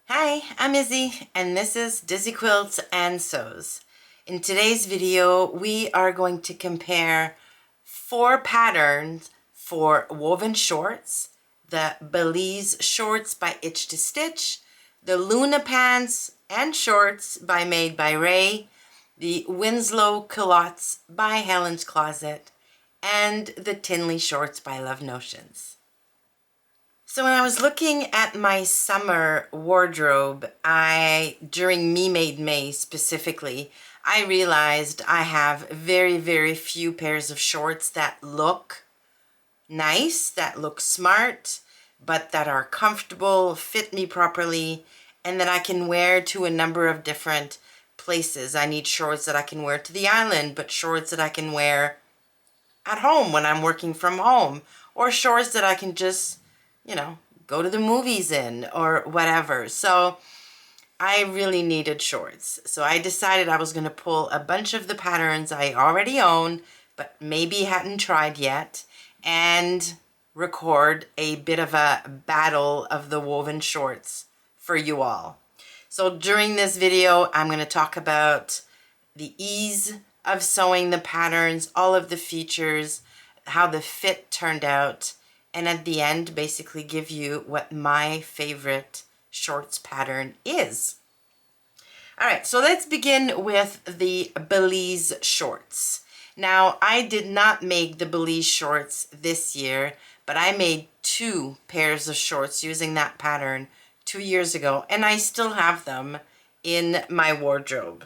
Hi, I'm Izzy, and this is Dizzy Quilts and Sews. In today's video, we are going to compare 4 patterns for woven shorts: the Belize shorts by Itch to Stitch, the Luna pants and shorts by Made by Ray, the Winslow culottes by Helen's Closet, and the Tinley shorts by Love Notions. So when I was looking at my summer wardrobe, during Me Made May specifically, I realized I have very, very few pairs of shorts that look nice, that look smart, but that are comfortable, fit me properly, and that I can wear to a number of different places. I need shorts that I can wear to the island, but shorts that I can wear at home when I'm working from home, or shorts that I can just go to the movies in or whatever. So I really needed shorts. So I decided I was going to pull a bunch of the patterns I already own, but maybe hadn't tried yet, and record a bit of a battle of the woven shorts for you all. So during this video, I'm going to talk about the ease of sewing the patterns, all of the features, how the fit turned out, and at the end basically give you what my favorite shorts pattern is. All right, so let's begin with the Belize shorts. Now, I did not make the Belize shorts this year, but I made 2 pairs of shorts using that pattern 2 years ago, and I still have them in my wardrobe.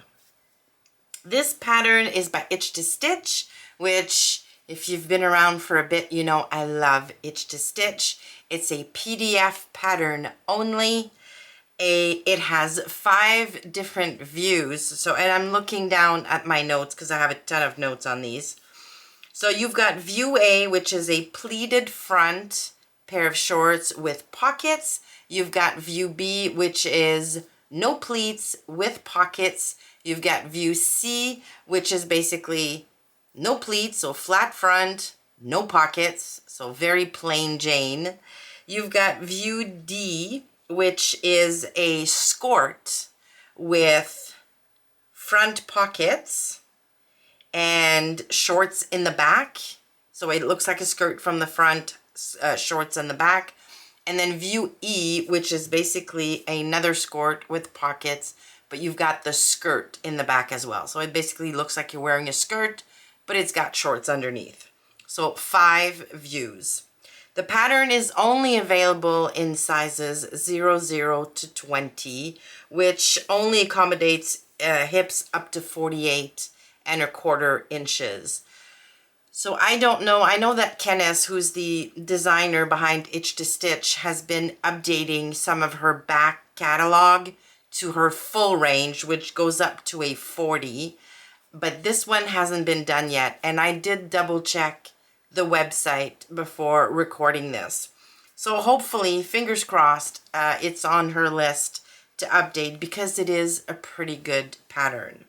This pattern is by Itch to Stitch, which, if you've been around for a bit, you know I love Itch to Stitch. It's a PDF pattern only. It has 5 different views. So, and I'm looking down at my notes because I have a ton of notes on these. So you've got view A, which is a pleated front pair of shorts with pockets. You've got view B, which is no pleats with pockets. You've got view C, which is basically no pleats, so flat front, no pockets, so very plain Jane. You've got view D, which is a skirt with front pockets and shorts in the back. So it looks like a skirt from the front, shorts in the back. And then view E, which is basically another skirt with pockets, but you've got the skirt in the back as well. So it basically looks like you're wearing a skirt, but it's got shorts underneath. So 5 views. The pattern is only available in sizes 00 to 20, which only accommodates hips up to 48¼ inches. So I don't know. I know that Kenneth, who's the designer behind Itch to Stitch, has been updating some of her back catalog to her full range, which goes up to a 40. But this one hasn't been done yet, and I did double check the website before recording this. So hopefully, fingers crossed, it's on her list to update because it is a pretty good pattern.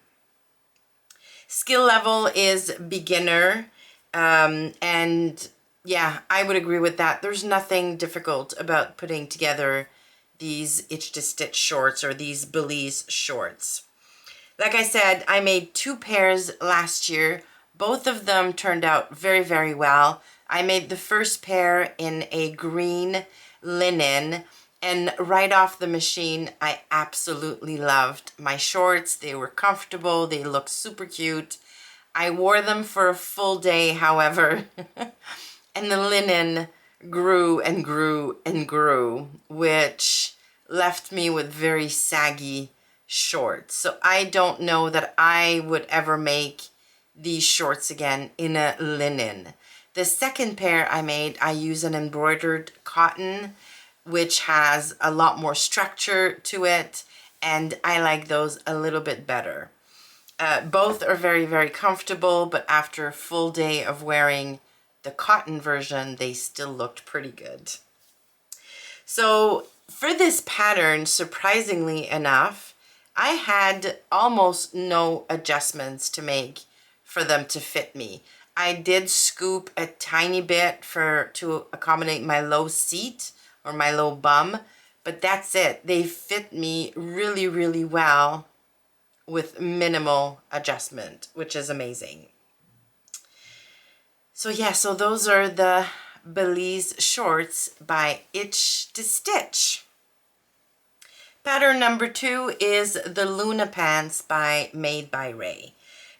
Skill level is beginner, and yeah, I would agree with that. There's nothing difficult about putting together these Itch to Stitch shorts or these Belize shorts. Like I said, I made 2 pairs last year. Both of them turned out very, very well. I made the first pair in a green linen, and right off the machine, I absolutely loved my shorts. They were comfortable. They looked super cute. I wore them for a full day, however, and the linen grew and grew and grew, which left me with very saggy shorts. So I don't know that I would ever make these shorts again in a linen. The second pair I made, I use an embroidered cotton, which has a lot more structure to it, and I like those a little bit better. Both are very, very comfortable, but after a full day of wearing the cotton version, they still looked pretty good. So for this pattern, surprisingly enough, I had almost no adjustments to make for them to fit me. I did scoop a tiny bit to accommodate my low seat or my low bum, but that's it. They fit me really, really well with minimal adjustment, which is amazing. So yeah, so those are the Belize shorts by Itch to Stitch. Pattern number 2 is the Luna pants Made by Ray.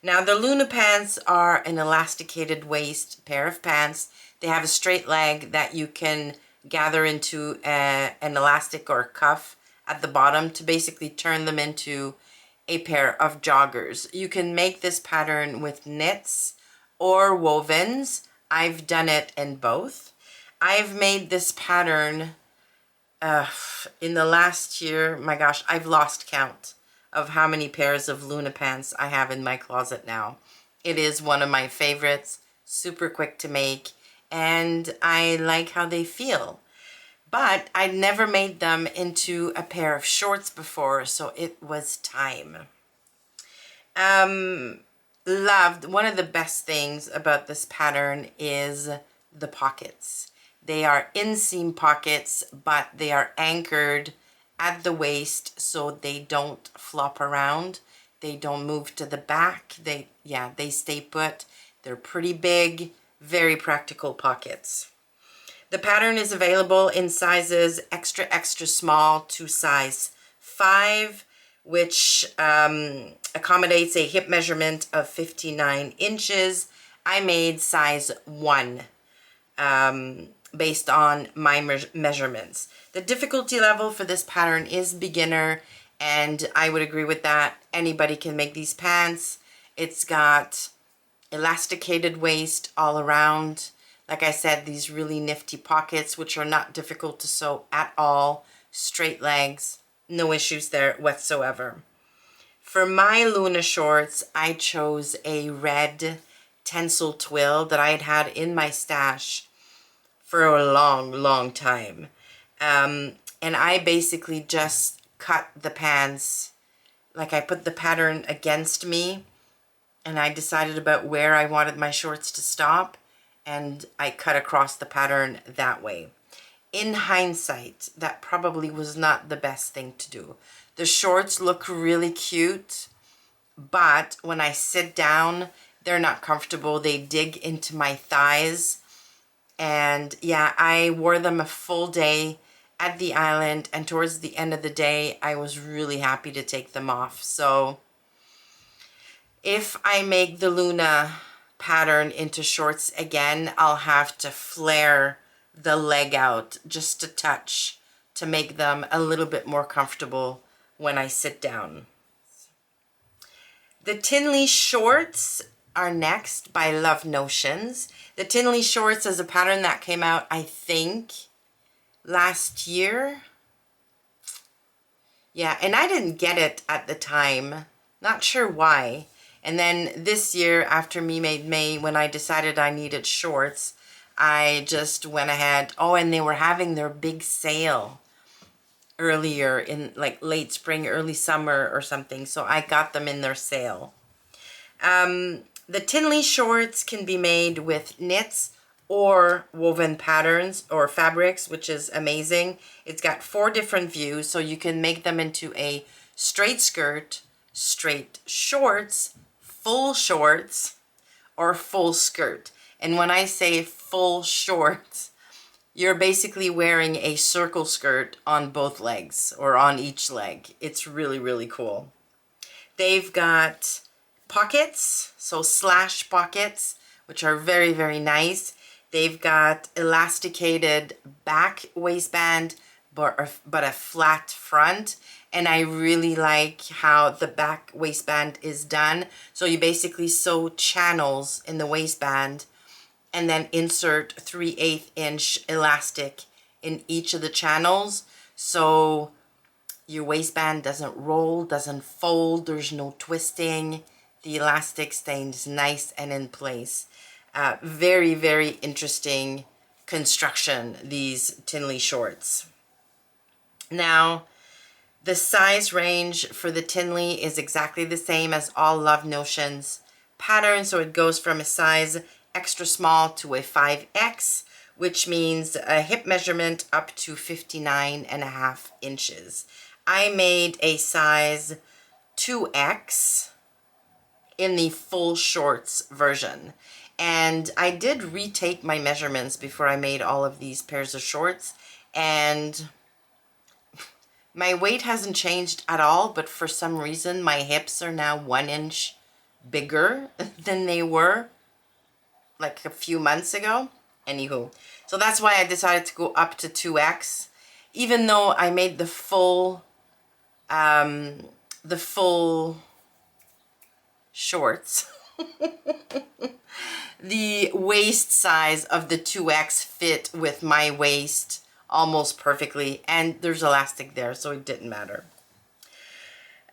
Now the Luna pants are an elasticated waist pair of pants. They have a straight leg that you can gather into an elastic or cuff at the bottom to basically turn them into a pair of joggers. You can make this pattern with knits or wovens. I've done it in both. I've made this pattern in the last year. My gosh, I've lost count of how many pairs of Luna pants I have in my closet now. It is one of my favorites, super quick to make, and I like how they feel. But I'd never made them into a pair of shorts before, so it was time. Loved, one of the best things about this pattern is the pockets. They are inseam pockets, but they are anchored at the waist so they don't flop around. They don't move to the back. They stay put. They're pretty big, very practical pockets. The pattern is available in sizes extra, extra small to size 5, which accommodates a hip measurement of 59 inches. I made size 1 based on my measurements. The difficulty level for this pattern is beginner, and I would agree with that. Anybody can make these pants. It's got elasticated waist all around. Like I said, these really nifty pockets, which are not difficult to sew at all. Straight legs, no issues there whatsoever. For my Luna shorts, I chose a red tencel twill that I had had in my stash for a long, long time. And I basically just cut the pants, like I put the pattern against me, and I decided about where I wanted my shorts to stop, and I cut across the pattern that way. In hindsight, that probably was not the best thing to do. The shorts look really cute, but when I sit down, they're not comfortable. They dig into my thighs. And yeah, I wore them a full day at the island, and towards the end of the day, I was really happy to take them off. So if I make the Luna pattern into shorts again, I'll have to flare the leg out just a touch to make them a little bit more comfortable when I sit down. The Tinley shorts are next by Love Notions. The Tinley shorts is a pattern that came out, I think, last year. Yeah, and I didn't get it at the time. Not sure why. And then this year, after Me Made May, when I decided I needed shorts, I just went ahead. Oh, and they were having their big sale earlier in like late spring, early summer or something. So I got them in their sale. The Tinley shorts can be made with knits or woven patterns or fabrics, which is amazing. It's got 4 different views, so you can make them into a straight skirt, straight shorts, full shorts, or full skirt. And when I say full shorts, you're basically wearing a circle skirt on both legs or on each leg. It's really, really cool. They've got pockets, so slash pockets, which are very, very nice. They've got elasticated back waistband, but a flat front. And I really like how the back waistband is done. So you basically sew channels in the waistband and then insert 3/8 inch elastic in each of the channels. So your waistband doesn't roll, doesn't fold, there's no twisting. The elastic stays nice and in place. Very, very interesting construction, these Tinley shorts. Now, the size range for the Tinley is exactly the same as all Love Notions patterns. So it goes from a size extra small to a 5X, which means a hip measurement up to 59.5 inches. I made a size 2X in the full shorts version. And I did retake my measurements before I made all of these pairs of shorts, and my weight hasn't changed at all, but for some reason my hips are now 1 inch bigger than they were like a few months ago. Anywho, so that's why I decided to go up to 2X, even though I made the full shorts. The waist size of the 2X fit with my waist almost perfectly, and there's elastic there, so it didn't matter.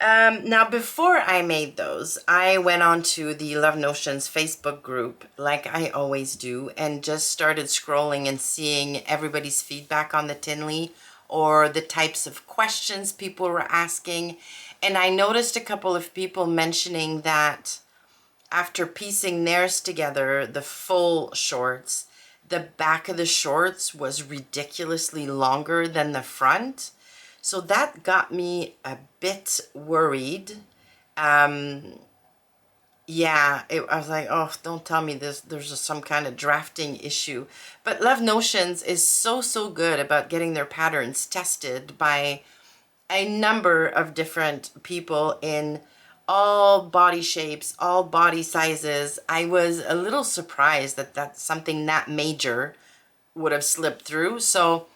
Now, before I made those, I went on to the Love Notions Facebook group, like I always do, and just started scrolling and seeing everybody's feedback on the Tinley, or the types of questions people were asking. And I noticed a couple of people mentioning that after piecing theirs together, the full shorts, the back of the shorts was ridiculously longer than the front. So that got me a bit worried. Yeah, I was like, oh, don't tell me there's some kind of drafting issue. But Love Notions is so good about getting their patterns tested by a number of different people in all body shapes, all body sizes. I was a little surprised that that's something that major would have slipped through. So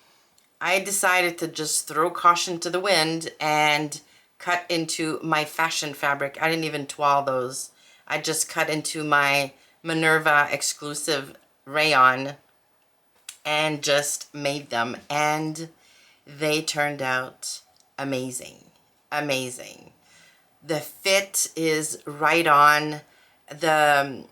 I decided to just throw caution to the wind and cut into my fashion fabric. I didn't even toile those. I just cut into my Minerva exclusive rayon and just made them, and they turned out amazing. Amazing. The fit is right on. The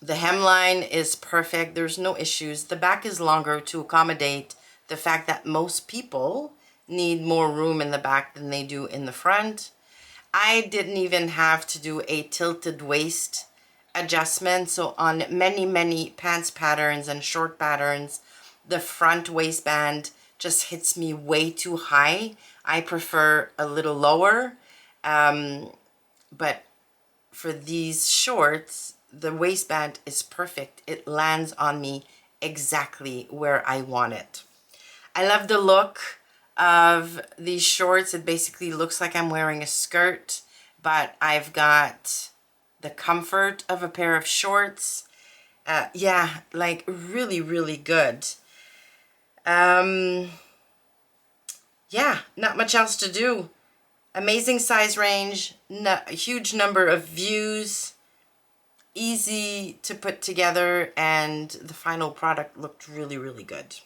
hemline is perfect. There's no issues. The back is longer to accommodate the fact that most people need more room in the back than they do in the front. I didn't even have to do a tilted waist adjustment. So on many pants patterns and short patterns, the front waistband just hits me way too high. I prefer a little lower. But for these shorts, the waistband is perfect. It lands on me exactly where I want it. I love the look of these shorts. It basically looks like I'm wearing a skirt, but I've got the comfort of a pair of shorts. Yeah, like really good. Yeah, not much else to do. Amazing size range, a huge number of views, easy to put together, and the final product looked really good.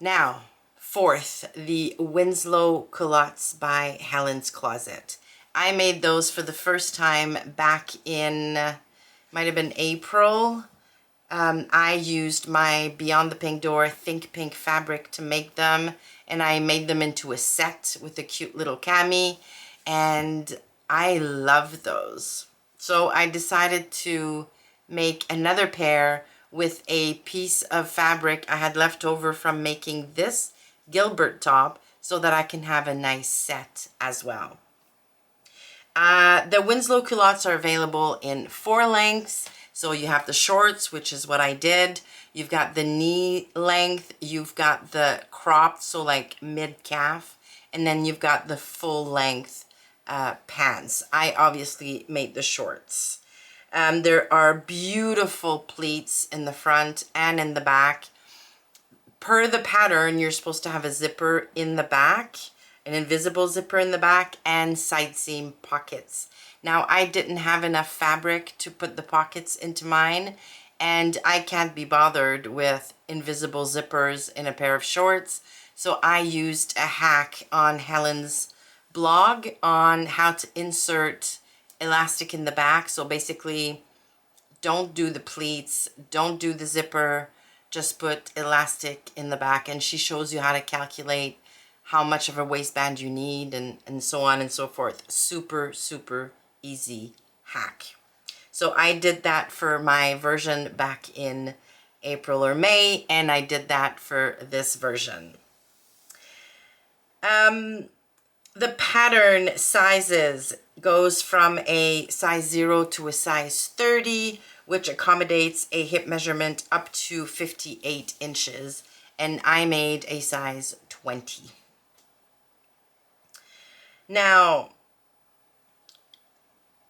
Now, fourth, the Winslow culottes by Helen's Closet. I made those for the first time back in, might have been April. I used my Beyond the Pink Door Think Pink fabric to make them, and I made them into a set with a cute little cami, and I love those. So I decided to make another pair with a piece of fabric I had left over from making this Gilbert top, so that I can have a nice set as well. The Winslow culottes are available in 4 lengths. So you have the shorts, which is what I did. You've got the knee length. You've got the cropped, so like mid-calf. And then you've got the full length pants. I obviously made the shorts. There are beautiful pleats in the front and in the back. Per the pattern, you're supposed to have a zipper in the back, an invisible zipper in the back, and side seam pockets. Now, I didn't have enough fabric to put the pockets into mine, and I can't be bothered with invisible zippers in a pair of shorts, so I used a hack on Helen's blog on how to insert elastic in the back. So basically, don't do the pleats, don't do the zipper, just put elastic in the back, and she shows you how to calculate how much of a waistband you need, and so on and so forth. Super easy hack. So I did that for my version back in April or May, and I did that for this version. The pattern sizes goes from a size 0 to a size 30, which accommodates a hip measurement up to 58 inches, and I made a size 20. Now,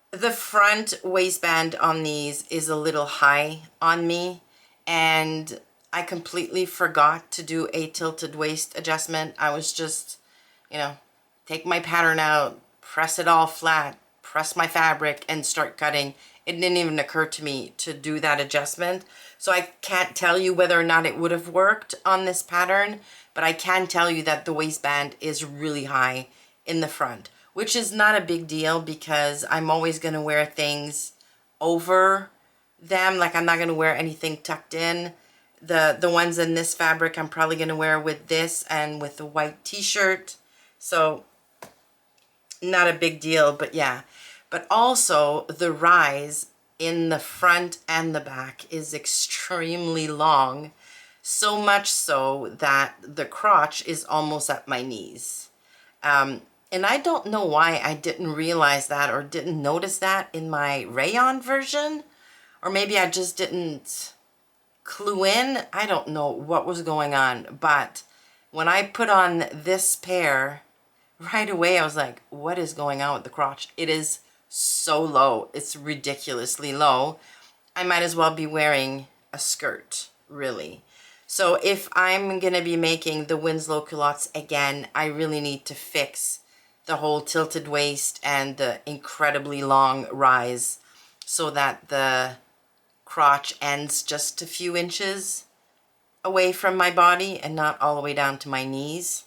the front waistband on these is a little high on me, and I completely forgot to do a tilted waist adjustment. I was just, take my pattern out, press it all flat, press my fabric, and start cutting. It didn't even occur to me to do that adjustment. So I can't tell you whether or not it would have worked on this pattern, but I can tell you that the waistband is really high in the front, which is not a big deal because I'm always going to wear things over them. Like, I'm not going to wear anything tucked in. The ones in this fabric I'm probably going to wear with this and with the white t-shirt. So not a big deal, but yeah. But also the rise in the front and the back is extremely long, so much so that the crotch is almost at my knees. And I don't know why I didn't realize that or didn't notice that in my rayon version, or maybe I just didn't clue in. I don't know what was going on, but when I put on this pair, right away I was like, what is going on with the crotch? It is so low. It's ridiculously low. I might as well be wearing a skirt, really. So if I'm going to be making the Winslow culottes again, I really need to fix the whole tilted waist and the incredibly long rise so that the crotch ends just a few inches away from my body and not all the way down to my knees.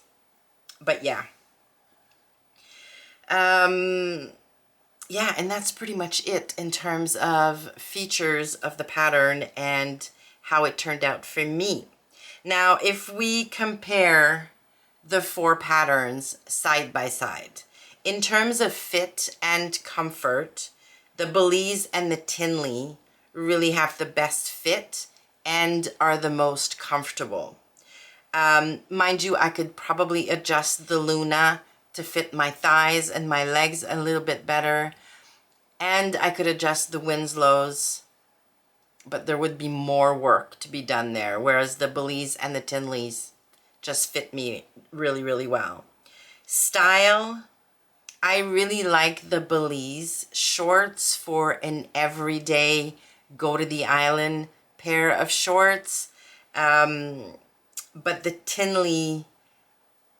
But yeah. Yeah, and that's pretty much it in terms of features of the pattern and how it turned out for me. Now, if we compare the 4 patterns side by side, in terms of fit and comfort, the Belize and the Tinley really have the best fit and are the most comfortable. Mind you, I could probably adjust the Luna to fit my thighs and my legs a little bit better, and I could adjust the Winslows, but there would be more work to be done there, whereas the Belize and the Tinleys just fit me really, really well. Style, I really like the Belize shorts for an everyday go to the island pair of shorts, but the Tinley,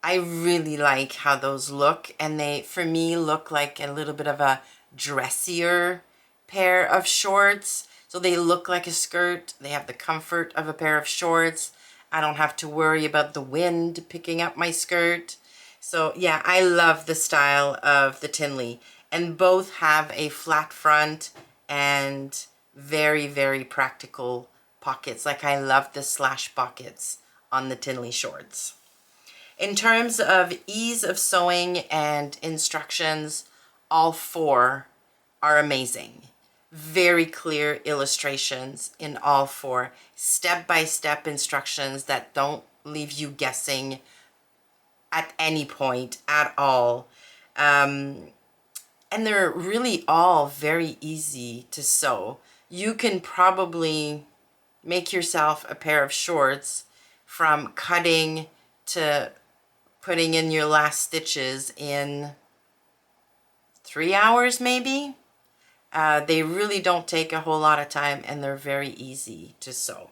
I really like how those look, and they, for me, look like a little bit of a dressier pair of shorts. So they look like a skirt. They have the comfort of a pair of shorts. I don't have to worry about the wind picking up my skirt. So yeah, I love the style of the Tinley, and both have a flat front and very, very practical pockets. Like, I love the slash pockets on the Tinley shorts. In terms of ease of sewing and instructions, all 4 are amazing. Very clear illustrations in all 4. Step-by-step instructions that don't leave you guessing at any point at all. And they're really all very easy to sew. You can probably make yourself a pair of shorts from cutting to putting in your last stitches in 3 hours maybe. They really don't take a whole lot of time, and they're very easy to sew.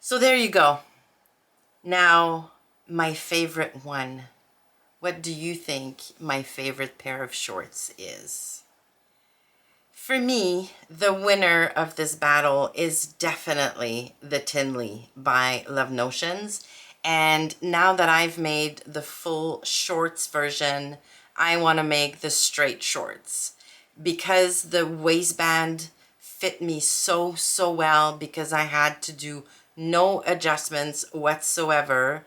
So there you go. Now, my favorite one. What do you think my favorite pair of shorts is? For me, the winner of this battle is definitely the Tinley by Love Notions. And now that I've made the full shorts version, I want to make the straight shorts, because the waistband fit me so well, because I had to do no adjustments whatsoever.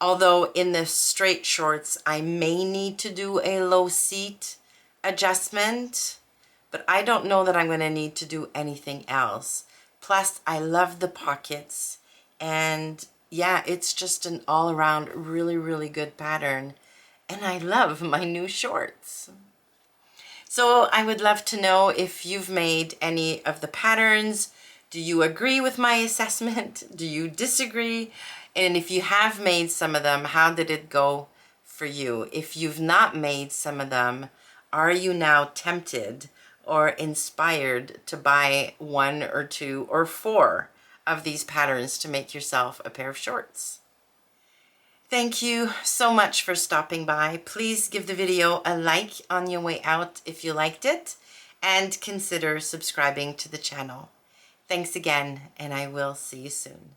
Although in the straight shorts, I may need to do a low seat adjustment, but I don't know that I'm going to need to do anything else. Plus, I love the pockets, and yeah, it's just an all-around really, really good pattern. And I love my new shorts. So I would love to know if you've made any of the patterns. Do you agree with my assessment? Do you disagree? And if you have made some of them, how did it go for you? If you've not made some of them, are you now tempted or inspired to buy 1 or 2 or 4 of these patterns to make yourself a pair of shorts? Thank you so much for stopping by. Please give the video a like on your way out if you liked it, and consider subscribing to the channel. Thanks again, and I will see you soon.